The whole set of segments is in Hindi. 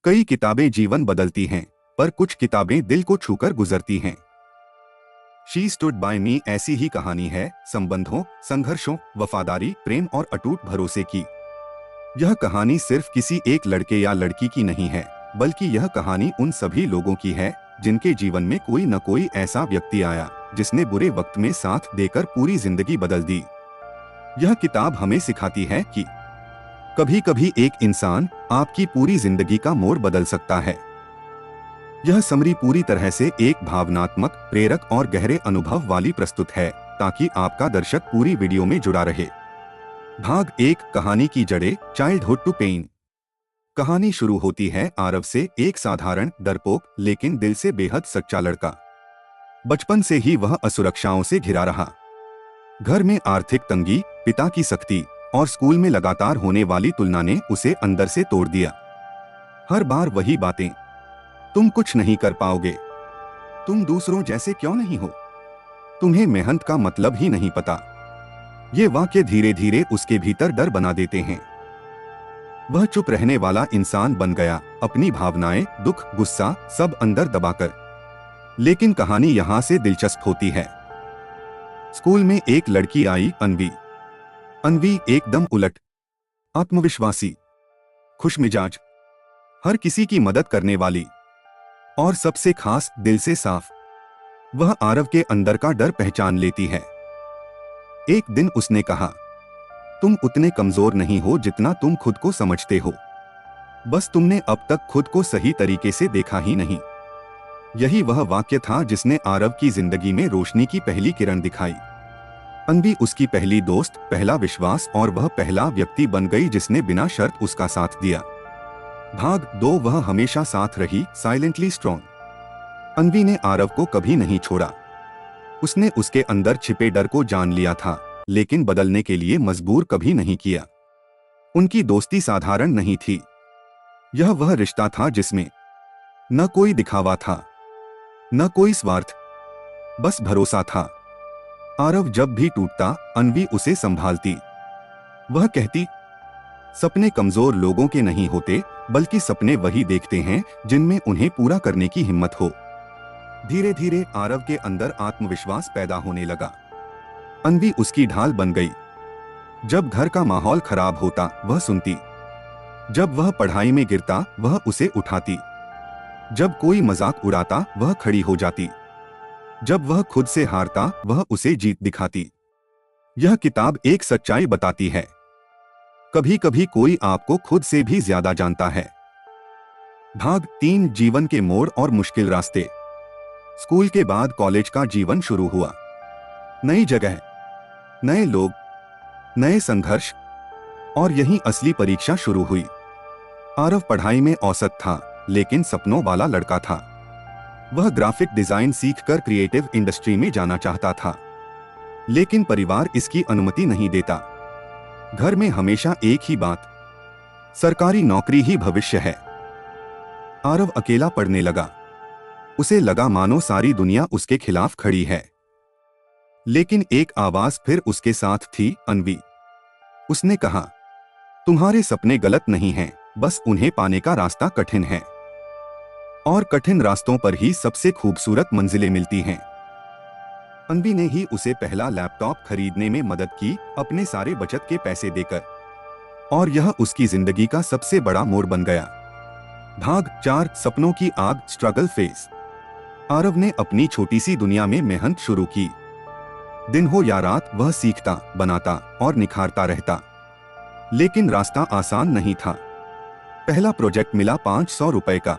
कई किताबें जीवन बदलती हैं, पर कुछ किताबें दिल को छूकर गुजरती हैं। शी स्टूड बाय मी ऐसी ही कहानी है, संबंधों, संघर्षों, वफादारी, प्रेम और अटूट भरोसे की। यह कहानी सिर्फ किसी एक लड़के या लड़की की नहीं है, बल्कि यह कहानी उन सभी लोगों की है जिनके जीवन में कोई न कोई ऐसा व्यक्ति आया जिसने बुरे वक्त में साथ देकर पूरी जिंदगी बदल दी। यह किताब हमें सिखाती है कि कभी कभी एक इंसान आपकी पूरी जिंदगी का मोड़ बदल सकता है। यह समरी पूरी तरह से एक भावनात्मक, प्रेरक और गहरे अनुभव वाली प्रस्तुत है, ताकि आपका दर्शक पूरी वीडियो में जुड़ा रहे। भाग 1, कहानी की जड़ें, चाइल्डहुड टू पेन। कहानी शुरू होती है आरव से, एक साधारण, डरपोक लेकिन दिल से बेहद सच्चा लड़का। बचपन से ही वह असुरक्षाओं से घिरा रहा। घर में आर्थिक तंगी, पिता की सख्ती और स्कूल में लगातार होने वाली तुलना ने उसे अंदर से तोड़ दिया। हर बार वही बातें, तुम कुछ नहीं कर पाओगे, तुम दूसरों जैसे क्यों नहीं हो, तुम्हें मेहनत का मतलब ही नहीं पता। ये वाक्य धीरे धीरे उसके भीतर डर बना देते हैं। वह चुप रहने वाला इंसान बन गया, अपनी भावनाएं, दुख, गुस्सा सब अंदर दबाकर। लेकिन कहानी यहां से दिलचस्प होती है। स्कूल में एक लड़की आई, अन्वी। अन्वी एकदम उलट, आत्मविश्वासी, खुशमिजाज, हर किसी की मदद करने वाली और सबसे खास, दिल से साफ। वह आरव के अंदर का डर पहचान लेती है। एक दिन उसने कहा, तुम उतने कमजोर नहीं हो जितना तुम खुद को समझते हो, बस तुमने अब तक खुद को सही तरीके से देखा ही नहीं। यही वह वाक्य था जिसने आरव की जिंदगी में रोशनी की पहली किरण दिखाई। अन्वी उसकी पहली दोस्त, पहला विश्वास और वह पहला व्यक्ति बन गई जिसने बिना शर्त उसका साथ दिया। भाग 2, वह हमेशा साथ रही, साइलेंटली स्ट्रॉन्ग। अन्वी ने आरव को कभी नहीं छोड़ा। उसने उसके अंदर छिपे डर को जान लिया था, लेकिन बदलने के लिए मजबूर कभी नहीं किया। उनकी दोस्ती साधारण नहीं थी। यह वह रिश्ता था जिसमें न कोई दिखावा था, न कोई स्वार्थ, बस भरोसा था। आरव जब भी टूटता, अन्वी उसे संभालती। वह कहती, सपने कमजोर लोगों के नहीं होते, बल्कि सपने वही देखते हैं जिनमें उन्हें पूरा करने की हिम्मत हो। धीरे धीरे आरव के अंदर आत्मविश्वास पैदा होने लगा। अन्वी उसकी ढाल बन गई। जब घर का माहौल खराब होता, वह सुनती। जब वह पढ़ाई में गिरता, वह उसे उठाती। जब कोई मजाक उड़ाता, वह खड़ी हो जाती। जब वह खुद से हारता, वह उसे जीत दिखाती। यह किताब एक सच्चाई बताती है, कभी कभी कोई आपको खुद से भी ज्यादा जानता है। भाग 3, जीवन के मोड़ और मुश्किल रास्ते। स्कूल के बाद कॉलेज का जीवन शुरू हुआ। नई जगह, नए लोग, नए संघर्ष, और यही असली परीक्षा शुरू हुई। आरव पढ़ाई में औसत था, लेकिन सपनों वाला लड़का था। वह ग्राफिक डिजाइन सीखकर क्रिएटिव इंडस्ट्री में जाना चाहता था, लेकिन परिवार इसकी अनुमति नहीं देता। घर में हमेशा एक ही बात, सरकारी नौकरी ही भविष्य है। आरव अकेला पढ़ने लगा। उसे लगा मानो सारी दुनिया उसके खिलाफ खड़ी है। लेकिन एक आवाज फिर उसके साथ थी, अन्वी। उसने कहा, तुम्हारे सपने गलत नहीं हैं, बस उन्हें पाने का रास्ता कठिन है, और कठिन रास्तों पर ही सबसे खूबसूरत मंजिलें मिलती हैं। अन्वी ने ही उसे पहला लैपटॉप खरीदने में मदद की, अपने सारे बचत के पैसे देकर, और यह उसकी जिंदगी का सबसे बड़ा मोड़ बन गया। भाग 4, सपनों की आग, स्ट्रगल फेस। आरव ने अपनी छोटी सी दुनिया में मेहनत शुरू की। दिन हो या रात, वह सीखता, बनाता और निखारता रहता। लेकिन रास्ता आसान नहीं था। पहला प्रोजेक्ट मिला 500 रुपए का।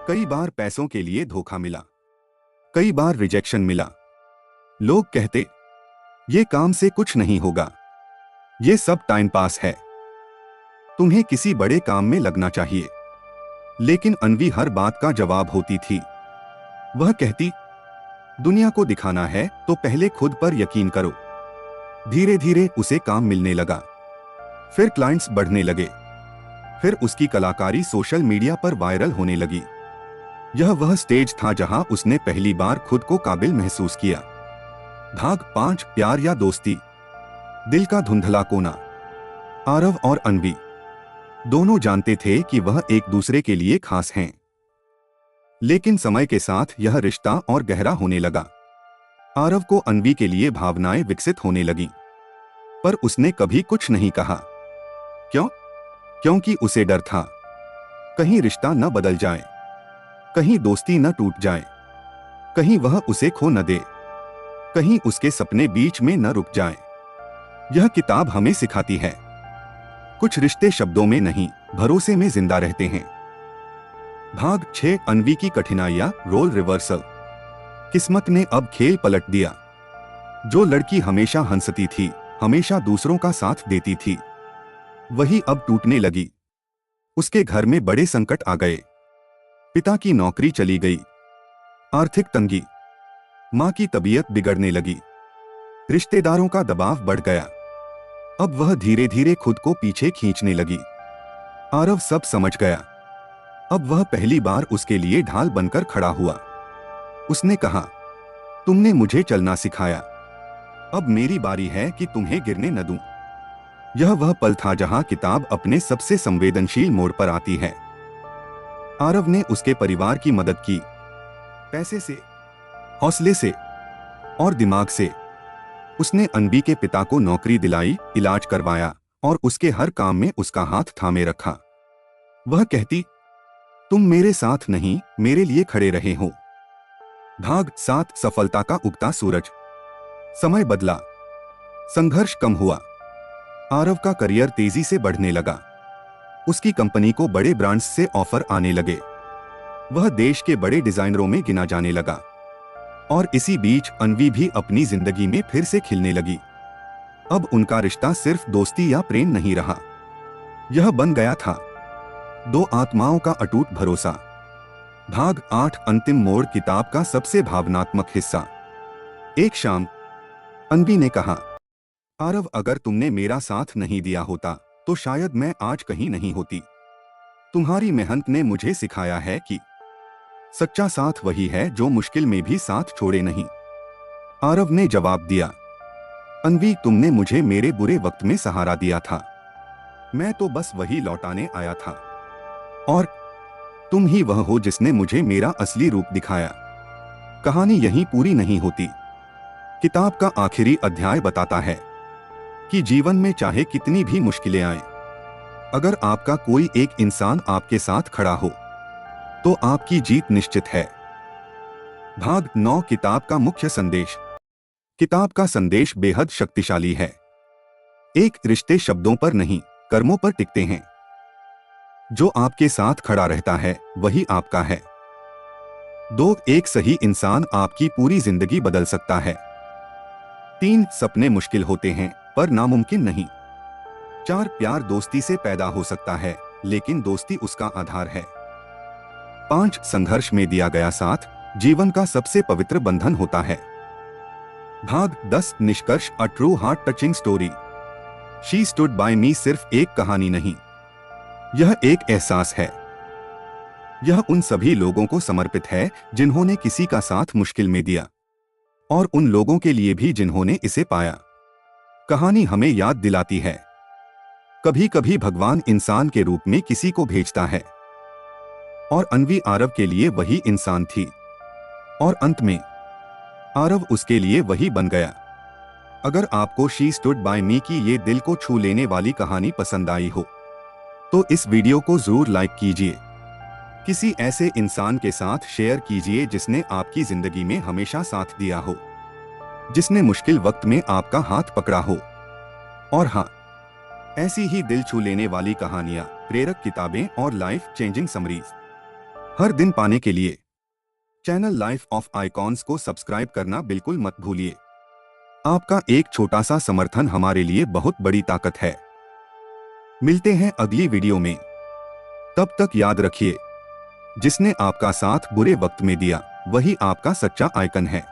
कई बार पैसों के लिए धोखा मिला, कई बार रिजेक्शन मिला। लोग कहते, ये काम से कुछ नहीं होगा, ये सब टाइम पास है, तुम्हें किसी बड़े काम में लगना चाहिए। लेकिन अन्वी हर बात का जवाब होती थी। वह कहती, दुनिया को दिखाना है तो पहले खुद पर यकीन करो। धीरे धीरे उसे काम मिलने लगा, फिर क्लाइंट्स बढ़ने लगे, फिर उसकी कलाकारी सोशल मीडिया पर वायरल होने लगी। यह वह स्टेज था जहां उसने पहली बार खुद को काबिल महसूस किया। भाग 5, प्यार या दोस्ती। दिल का धुंधला कोना। आरव और अन्वी। दोनों जानते थे कि वह एक दूसरे के लिए खास हैं। लेकिन समय के साथ यह रिश्ता और गहरा होने लगा। आरव को अन्वी के लिए भावनाएं विकसित होने लगीं, पर उसने कभी कुछ नहीं कहा। क्यों? क्योंकि उसे डर था, कहीं रिश्ता न बदल जाए, कहीं दोस्ती न टूट जाए, कहीं वह उसे खो न दे, कहीं उसके सपने बीच में न रुक जाएं। यह किताब हमें सिखाती है, कुछ रिश्ते शब्दों में नहीं, भरोसे में जिंदा रहते हैं। भाग 6, अन्वी की कठिनाइयां, रोल रिवर्सल। किस्मत ने अब खेल पलट दिया। जो लड़की हमेशा हंसती थी, हमेशा दूसरों का साथ देती थी, वही अब टूटने लगी। उसके घर में बड़े संकट आ गए। पिता की नौकरी चली गई, आर्थिक तंगी, मां की तबीयत बिगड़ने लगी, रिश्तेदारों का दबाव बढ़ गया। अब वह धीरे धीरे खुद को पीछे खींचने लगी। आरव सब समझ गया। अब वह पहली बार उसके लिए ढाल बनकर खड़ा हुआ। उसने कहा, तुमने मुझे चलना सिखाया, अब मेरी बारी है कि तुम्हें गिरने न दूं। यह वह पल था जहां किताब अपने सबसे संवेदनशील मोड़ पर आती है। आरव ने उसके परिवार की मदद की, पैसे से, हौसले से और दिमाग से। उसने अन्वी के पिता को नौकरी दिलाई, इलाज करवाया और उसके हर काम में उसका हाथ थामे रखा। वह कहती, तुम मेरे साथ नहीं, मेरे लिए खड़े रहे हो। भाग 7, सफलता का उगता सूरज। समय बदला, संघर्ष कम हुआ। आरव का करियर तेजी से बढ़ने लगा। उसकी कंपनी को बड़े ब्रांड्स से ऑफर आने लगे। वह देश के बड़े डिजाइनरों में गिना जाने लगा। और इसी बीच अन्वी भी अपनी जिंदगी में फिर से खिलने लगी। अब उनका रिश्ता सिर्फ दोस्ती या प्रेम नहीं रहा, यह बन गया था दो आत्माओं का अटूट भरोसा। भाग 8, अंतिम मोड़, किताब का सबसे भावनात्मक हिस्सा। एक शाम अन्वी ने कहा, आरव, अगर तुमने मेरा साथ नहीं दिया होता तो शायद मैं आज कहीं नहीं होती। तुम्हारी मेहनत ने मुझे सिखाया है कि सच्चा साथ वही है जो मुश्किल में भी साथ छोड़े नहीं। आरव ने जवाब दिया, अन्वी, तुमने मुझे मेरे बुरे वक्त में सहारा दिया था, मैं तो बस वही लौटाने आया था। और तुम ही वह हो जिसने मुझे मेरा असली रूप दिखाया। कहानी यहीं पूरी नहीं होती। किताब का आखिरी अध्याय बताता है कि जीवन में चाहे कितनी भी मुश्किलें आएं, अगर आपका कोई एक इंसान आपके साथ खड़ा हो तो आपकी जीत निश्चित है। भाग 9, किताब का मुख्य संदेश। किताब का संदेश बेहद शक्तिशाली है। एक रिश्ते शब्दों पर नहीं, कर्मों पर टिकते हैं। जो आपके साथ खड़ा रहता है वही आपका है। 2, एक सही इंसान आपकी पूरी जिंदगी बदल सकता है। 3, सपने मुश्किल होते हैं पर नामुमकिन नहीं। 4, प्यार दोस्ती से पैदा हो सकता है लेकिन दोस्ती उसका आधार है। 5, संघर्ष में दिया गया साथ जीवन का सबसे पवित्र बंधन होता है। भाग 10, निष्कर्ष, a true heart touching story. She stood by me सिर्फ एक कहानी नहीं, यह एक एहसास है। यह उन सभी लोगों को समर्पित है जिन्होंने किसी का साथ मुश्किल में दिया, और उन लोगों के लिए भी जिन्होंने इसे पाया। कहानी हमें याद दिलाती है, कभी कभी भगवान इंसान के रूप में किसी को भेजता है, और अन्वी आरव के लिए वही इंसान थी, और अंत में आरव उसके लिए वही बन गया। अगर आपको शी स्टूड बाय मी की ये दिल को छू लेने वाली कहानी पसंद आई हो तो इस वीडियो को जरूर लाइक कीजिए, किसी ऐसे इंसान के साथ शेयर कीजिए जिसने आपकी जिंदगी में हमेशा साथ दिया हो, जिसने मुश्किल वक्त में आपका हाथ पकड़ा हो। और हाँ, ऐसी ही दिल छू लेने वाली कहानियां, प्रेरक किताबें और लाइफ चेंजिंग समरीज हर दिन पाने के लिए चैनल लाइफ ऑफ आइकॉन्स को सब्सक्राइब करना बिल्कुल मत भूलिए। आपका एक छोटा सा समर्थन हमारे लिए बहुत बड़ी ताकत है। मिलते हैं अगली वीडियो में, तब तक याद रखिए, जिसने आपका साथ बुरे वक्त में दिया वही आपका सच्चा आइकन है।